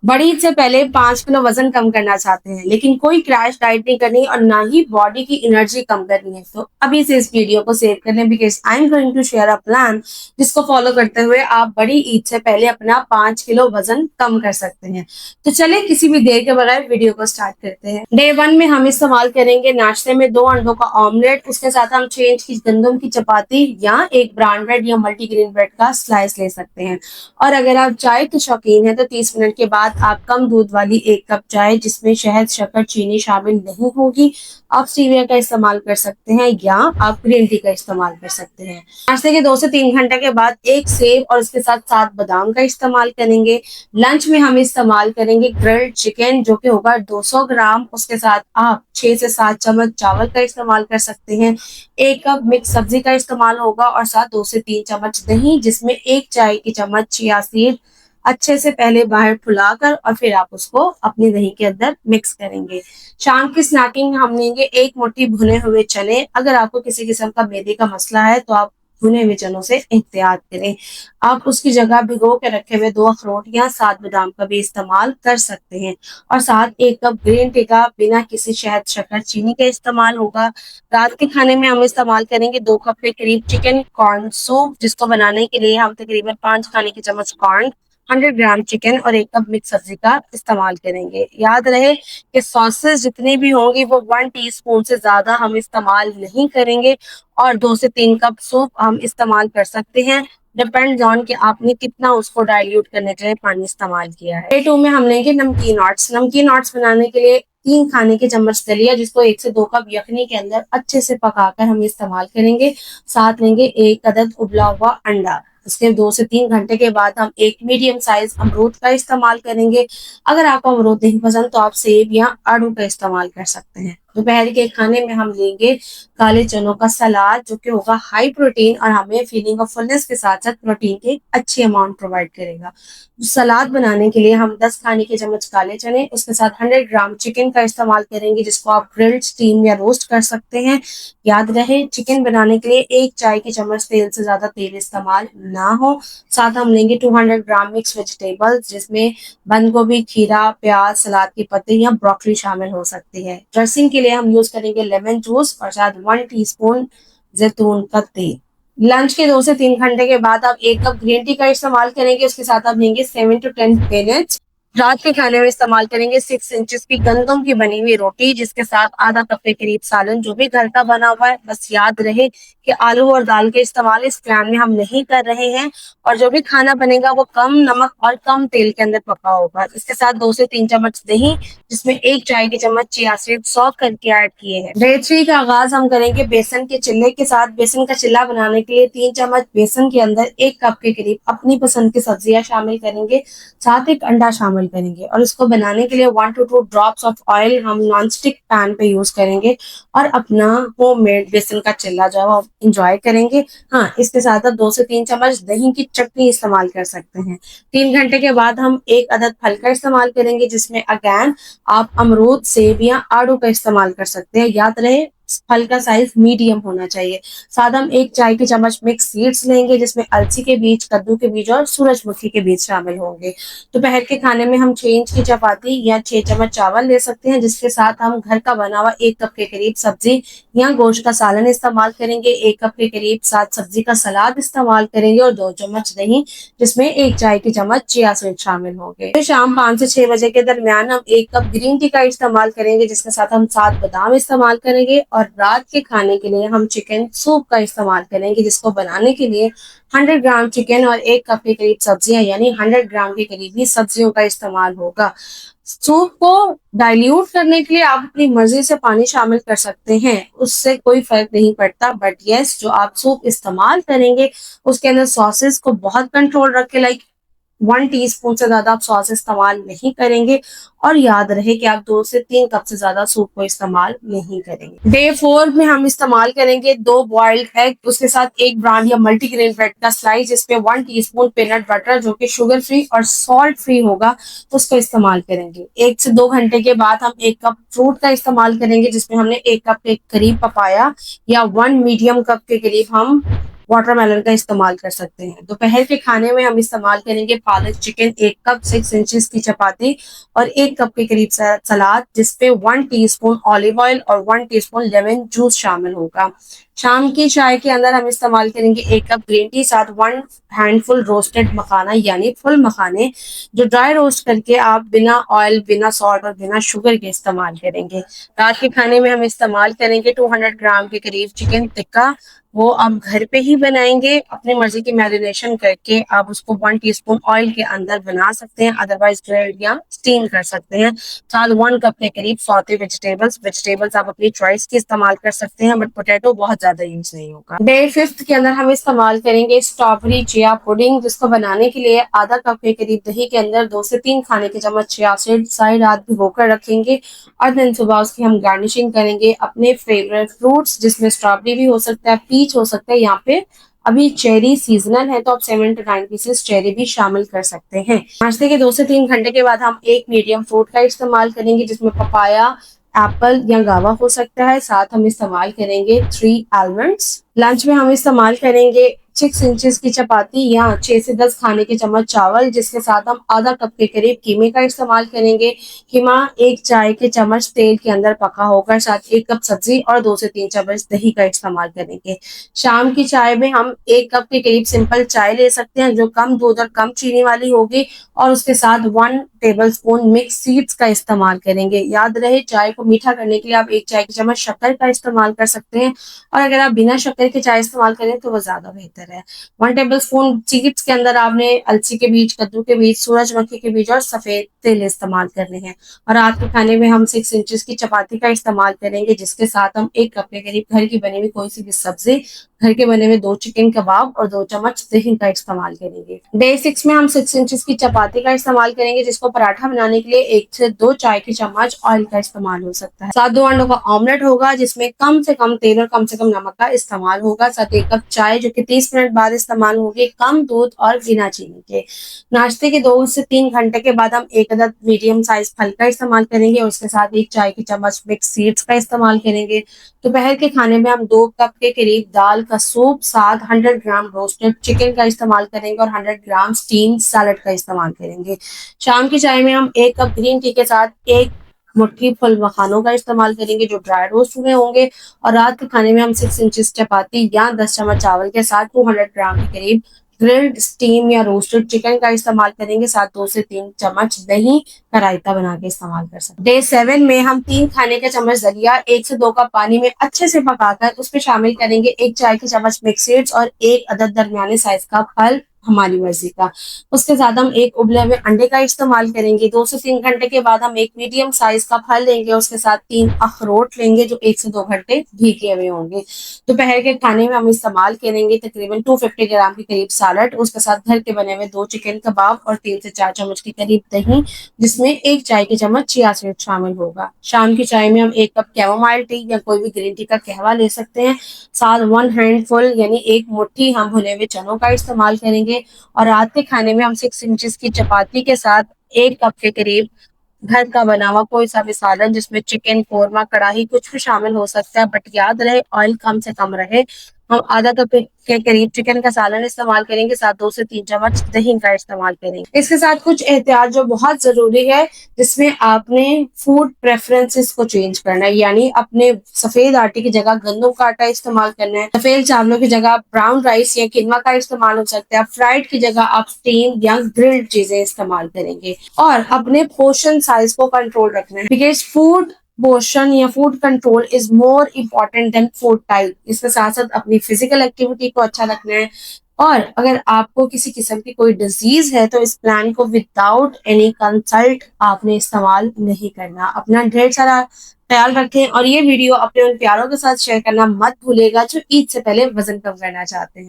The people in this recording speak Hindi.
बड़ी ईद से पहले 5 किलो वजन कम करना चाहते हैं लेकिन कोई क्रैश डाइट नहीं करनी और ना ही बॉडी की एनर्जी कम करनी है तो अभी से इस वीडियो को सेव कर लें because I am going to share a plan जिसको फॉलो करते हुए आप बड़ी ईद से पहले अपना 5 किलो वजन कम कर सकते हैं। तो चले किसी भी देर के बगैर वीडियो को स्टार्ट करते हैं। डे 1 में हम इस्तेमाल करेंगे नाश्ते में 2 अंडों का ऑमलेट, उसके साथ हम चेंज की गंदम की चपाती या एक ब्राउन ब्रेड या मल्टीग्रेन ब्रेड का स्लाइस ले सकते हैं। और अगर आप चाय के शौकीन हैं तो 30 मिनट के बाद आप कम दूध वाली 1 कप चाय जिसमें शहद शक्कर चीनी शामिल नहीं होगी, आप स्टीविया का इस्तेमाल कर सकते हैं या आप ग्रीन टी का इस्तेमाल कर सकते हैं। नाश्ते के 2 से 3 घंटे के बाद एक सेब और इसके साथ 7 बादाम का इस्तेमाल करेंगे। लंच में हम इस्तेमाल करेंगे ग्रिल्ड चिकन जो कि होगा 200 ग्राम, उसके साथ आप 6 से 7 चम्मच चावल का इस्तेमाल कर सकते हैं। 1 कप मिक्स सब्जी का इस्तेमाल होगा और साथ 2 से 3 चम्मच दही जिसमें 1 चाय की चम्मच चिया सीड अच्छे से पहले बाहर फुलाकर और फिर आप उसको अपनी दही के अंदर मिक्स करेंगे। शाम की स्नैकिंग हम लेंगे 1 मुट्ठी भुने हुए चने। अगर आपको किसी किस्म का मैदे का मसला है तो आप भुने हुए चनों से एहतियात करें। आप उसकी जगह भिगो के रखे हुए 2 अखरोट या 7 बादाम का भी इस्तेमाल कर सकते हैं। और साथ 1 कप ग्रीन टी का बिना किसी शहद शक्कर चीनी के इस्तेमाल होगा। रात के खाने में हम इस्तेमाल करेंगे 2 कप के करीब चिकन कॉर्न सूप, जिसको बनाने के लिए हम तकरीबन 5 खाने की चम्मच कॉर्न, 100 ग्राम चिकन और 1 कप मिक्स सब्जी का इस्तेमाल करेंगे। याद रहे कि सॉसेस जितनी भी होंगी वो 1 टीस्पून से ज्यादा हम इस्तेमाल नहीं करेंगे और 2 से 3 कप सूप हम इस्तेमाल कर सकते हैं। डिपेंड ऑन कि आपने कितना उसको डाइल्यूट करने के लिए पानी इस्तेमाल किया है। डे 2 में हम लेंगे नमकीन ओट्स। नमकीन ओट्स बनाने के लिए 3 खाने की चम्मच दलिया जिसको 1 से 2 कप यखनी के अंदर अच्छे से पकाकर हम इस्तेमाल करेंगे। साथ लेंगे 1 अदद उबला हुआ अंडा। उसके 2 से 3 घंटे के बाद हम एक मीडियम साइज अमरूद का इस्तेमाल करेंगे। अगर आपको अमरूद नहीं पसंद तो आप सेब या आड़ू का इस्तेमाल कर सकते हैं। दोपहर के खाने में हम लेंगे काले चनों का सलाद जो कि होगा हाई प्रोटीन और हमें फीलिंग ऑफ फुलनेस के साथ साथ प्रोटीन की अच्छी अमाउंट प्रोवाइड करेगा। सलाद बनाने के लिए हम 10 खाने की चम्मच काले चने, उसके साथ 100 ग्राम चिकन का इस्तेमाल करेंगे जिसको आप ग्रिल्ड, स्टीम या रोस्ट कर सकते हैं। याद रहे चिकन बनाने के लिए 1 चाय की चम्मच तेल से ज्यादा तेल इस्तेमाल ना हो। साथ हम लेंगे 200 ग्राम मिक्स वेजिटेबल्स जिसमें बंद गोभी, खीरा, प्याज, सलाद के पत्ते या ब्रोकली शामिल हो सकती है। ड्रेसिंग के लिए हम यूज करेंगे लेमन जूस और साथ 1 टीस्पून जैतून का तेल। लंच के 2 से 3 घंटे के बाद आप 1 कप ग्रीन टी का इस्तेमाल करेंगे, उसके साथ आप लेंगे 7 to 10 मिनट्स। रात के खाने में इस्तेमाल करेंगे 6 इंचेस की गंदम की बनी हुई रोटी जिसके साथ आधा कप के करीब सालन जो भी घर का बना हुआ है। बस याद रहे कि आलू और दाल के इस्तेमाल इस प्लान में हम नहीं कर रहे हैं और जो भी खाना बनेगा वो कम नमक और कम तेल के अंदर पका होगा। इसके साथ 2 से 3 चम्मच दही जिसमें 1 चाय की चम्मच चिया सीड सॉक करके ऐड किए हैं। डे 3 का आगाज हम करेंगे बेसन के चिल्ले के साथ। बेसन का चिल्ला बनाने के लिए 3 चम्मच बेसन के अंदर 1 कप के करीब अपनी पसंद की सब्जियां शामिल करेंगे, साथ एक अंडा शामिल करेंगे और इसको बनाने के लिए 1 to 2 ड्रॉप्स ऑफ ऑयल हम नॉन स्टिक पैन पे यूज करेंगे और अपना होममेड बेसन का चिल्ला जो है वो इंजॉय करेंगे। हाँ, इसके साथ आप 2 से 3 चम्मच दही की चटनी इस्तेमाल कर सकते हैं। 3 घंटे के बाद हम 1 अदद फल का इस्तेमाल करेंगे जिसमें अगैन आप अमरूद, सेब या आड़ू का इस्तेमाल कर सकते हैं। याद रहे फल का साइज मीडियम होना चाहिए। साथ हम 1 चाय की चम्मच मिक्स सीड्स लेंगे जिसमें अलसी के बीज, कद्दू के बीज और सूरजमुखी के बीज शामिल होंगे। दोपहर के खाने में हम 6 इंच की चपाती या 6 चम्मच चावल ले सकते हैं जिसके साथ हम घर का बना हुआ 1 कप के करीब सब्जी या गोश्त का सालन इस्तेमाल करेंगे। 1 कप के करीब साथ सब्जी का सलाद इस्तेमाल करेंगे और 2 चम्मच दही जिसमें 1 चाय की चम्मच चिया सीड शामिल होंगे। फिर शाम 5 से 6 बजे के दरमियान हम 1 कप ग्रीन टी का इस्तेमाल करेंगे जिसके साथ हम 7 बादाम इस्तेमाल करेंगे और रात के खाने के लिए हम चिकन सूप का इस्तेमाल करेंगे जिसको बनाने के लिए 100 ग्राम चिकन और 1 कप के करीब सब्जियां यानी 100 ग्राम के करीब ही सब्जियों का इस्तेमाल होगा। सूप को डाइल्यूट करने के लिए आप अपनी मर्जी से पानी शामिल कर सकते हैं, उससे कोई फर्क नहीं पड़ता। बट यस, जो आप सूप इस्तेमाल करेंगे उसके अंदर सॉसेस को बहुत कंट्रोल रखे, लाइक 1 टीस्पून से ज्यादा आप सॉस इस्तेमाल नहीं करेंगे और याद रहे कि आप 2 से 3 कप से ज्यादा सूप को इस्तेमाल नहीं करेंगे। डे 4 में हम इस्तेमाल करेंगे 2 बॉइल्ड एग, उसके साथ एक ब्रांड या मल्टीग्रेन ब्रेड का स्लाइस जिसमें 1 टीस्पून पीनट बटर जो कि शुगर फ्री और सॉल्ट फ्री होगा उसको इस्तेमाल करेंगे। 1 से 2 घंटे के बाद हम 1 कप फ्रूट का इस्तेमाल करेंगे जिसमें हमने 1 कप के करीब पपाया या 1 मीडियम कप के करीब हम वाटरमेलन का इस्तेमाल कर सकते हैं। दोपहर के खाने में हम इस्तेमाल करेंगे पालक चिकन, 1 कप 6 इंचेस की चपाती और 1 कप के करीब सलाद, जिसपे 1 टीस्पून ऑलिव ऑयल और 1 टीस्पून लेमन जूस शामिल होगा। शाम की चाय के अंदर हम इस्तेमाल करेंगे 1 कप ग्रीन टी, साथ 1 हैंडफुल रोस्टेड मखाना यानी फुल मखाने, जो ड्राई रोस्ट करके आप बिना ऑयल, बिना सॉल्ट और बिना शुगर के इस्तेमाल करेंगे। रात के खाने में हम इस्तेमाल करेंगे 200 ग्राम के करीब चिकन टिक्का। वो आप घर पे ही बनाएंगे, अपनी मर्जी की मैरिनेशन करके आप उसको 1 टीस्पून ऑयल के अंदर बना सकते हैं, अदरवाइज ग्रिल्ड या स्टीम कर सकते हैं। साथ 1 कप के करीब सौते वेजिटेबल्स आप अपनी चॉइस की इस्तेमाल कर सकते हैं, बट पोटैटो बहुत ज्यादा यूज नहीं होगा। डे 5 के अंदर हम इस्तेमाल करेंगे स्ट्रॉबेरी चिया पुडिंग, जिसको बनाने के लिए आधा कप के करीब दही के अंदर 2 से 3 खाने के चम्मच चिया सीड सारी रात भिगोकर रखेंगे और दिन सुबह उसकी हम गार्निशिंग करेंगे अपने फेवरेट फ्रूट्स, जिसमें स्ट्रॉबेरी भी हो सकता है, पीच हो सकता है। यहाँ पे अभी चेरी सीजनल है तो आप 7 to 9 पीसेस चेरी भी शामिल कर सकते हैं। नाश्ते के 2 से 3 घंटे के बाद हम एक मीडियम फ्रूट का इस्तेमाल करेंगे, जिसमें पपाया, एप्पल या गावा हो सकता है। साथ हम इस्तेमाल करेंगे 3 आलमंड्स। लंच में हम इस्तेमाल करेंगे 6 इंचेस की चपाती या 6 से 10 खाने के चम्मच चावल, जिसके साथ हम आधा कप के करीब कीमे का इस्तेमाल करेंगे। कीमा 1 चाय के चम्मच तेल के अंदर पका होकर, साथ 1 कप सब्जी और 2 से 3 चम्मच दही का इस्तेमाल करेंगे। शाम की चाय में हम 1 कप के करीब सिंपल चाय ले सकते हैं, जो कम दूध और कम चीनी वाली होगी, और उसके साथ 1 टेबलस्पून मिक्स सीड्स का इस्तेमाल करेंगे। याद रहे, चाय को मीठा करने के लिए आप 1 चाय की चम्मच शक्कर का इस्तेमाल कर सकते हैं, और अगर आप बिना शक्कर के चाय इस्तेमाल करें तो वो ज्यादा बेहतर है। 1 टेबलस्पून सीड्स के अंदर आपने अलसी के बीज, कद्दू के बीज, सूरजमुखी के बीज और सफेद तिल इस्तेमाल करने हैं। और रात के खाने में हम 6 इंचेस की चपाती का इस्तेमाल करेंगे, जिसके साथ हम 1 कप के करीब घर की बनी हुई कोई सी भी सब्जी, घर के बने हुए 2 चिकन कबाब और 2 चम्मच दही का इस्तेमाल करेंगे। डे 6 में हम 6 इंचेस की चपाती का इस्तेमाल करेंगे, जिसको पराठा बनाने के लिए 1 से 2 चाय के चम्मच ऑयल का इस्तेमाल हो सकता है। साथ 2 अंडों का ऑमलेट होगा, जिसमें कम से कम तेल और कम से कम नमक का इस्तेमाल होगा। साथ 1 कप चाय, जो कि 30 मिनट बाद इस्तेमाल होगी, कम दूध और बिना चीनी के। नाश्ते के 2 से 3 घंटे के बाद हम 1 अदद मीडियम साइज फल का इस्तेमाल करेंगे और उसके साथ 1 चाय की चम्मच मिक्स सीड्स का इस्तेमाल करेंगे। दोपहर के खाने में हम 2 कप के करीब दाल का सूप, साथ 100 ग्राम रोस्टेड चिकन का इस्तेमाल करेंगे और 100 ग्राम स्टीम सैलड का इस्तेमाल करेंगे। शाम की चाय में हम 1 कप ग्रीन टी के साथ 1 मुट्ठी फुल मखानों का इस्तेमाल करेंगे, जो ड्राई रोस्ट हुए होंगे। और रात के खाने में हम 6 इंचेस चपाती या 10 चम्मच चावल के साथ 200 ग्राम के करीब ग्रिल्ड, स्टीम या रोस्टेड चिकन का इस्तेमाल करेंगे। साथ 2 से 3 चम्मच दही का रायता बना के इस्तेमाल कर सकते हैं। डे 7 में हम 3 खाने के चम्मच दलिया 1 से 2 कप पानी में अच्छे से पकाकर उसमें शामिल करेंगे 1 चाय की चम्मच मिक्स सीड्स और 1 अदद दरमियाने साइज का फल, हमारी मर्जी का। उसके साथ हम 1 उबले हुए अंडे का इस्तेमाल करेंगे। 2 से 3 घंटे के बाद हम 1 मीडियम साइज का फल लेंगे, उसके साथ 3 अखरोट लेंगे, जो 1 से 2 घंटे भीगे हुए होंगे। दोपहर के खाने में हम इस्तेमाल करेंगे तकरीबन 250 ग्राम के करीब सैलड, उसके साथ घर के बने हुए 2 चिकन कबाब और 3 से 4 चम्मच के करीब दही, जिसमें 1 चाय की चम्मच चिया सीड शामिल होगा। शाम की चाय में हम 1 कप कैमोमाइल टी या कोई भी ग्रीन टी का कहवा ले सकते हैं। साथ 1 हैंडफुल यानी 1 मुट्ठी हम भुने हुए चनों का इस्तेमाल करेंगे। और रात के खाने में हम 6 इंचेस की चपाती के साथ 1 कप के करीब घर का बना हुआ कोई सा भी सालन, जिसमें चिकन, कोरमा, कढ़ाई कुछ भी शामिल हो सकता है, बट याद रहे ऑयल कम से कम रहे। हम आधा कप के करीब चिकन का सालन इस्तेमाल करेंगे, साथ 2 से 3 चम्मच दही का इस्तेमाल करेंगे। इसके साथ कुछ एहतियात जो बहुत जरूरी है, जिसमें आपने फूड प्रेफरेंसेस को चेंज करना है, यानी अपने सफेद आटे की जगह गंदम का आटा इस्तेमाल करना है, सफेद चावलों की जगह ब्राउन राइस या कीमा का इस्तेमाल हो सकता है, फ्राइड की जगह आप स्टीम या ग्रिल्ड चीजें इस्तेमाल करेंगे, और अपने पोर्शन साइज को कंट्रोल रखना है, बिकॉज फूड पोर्शन या food control is more important then food type. इसके साथ साथ अपनी फिजिकल एक्टिविटी को अच्छा रखना है, और अगर आपको किसी किस्म की कोई डिजीज है तो इस प्लान को विदाउट एनी कंसल्ट आपने इस्तेमाल नहीं करना। अपना ढेर सारा ख्याल रखें, और ये वीडियो अपने उन प्यारों के साथ शेयर करना मत भूलेगा जो ईद से पहले वजन कम करना चाहते हैं।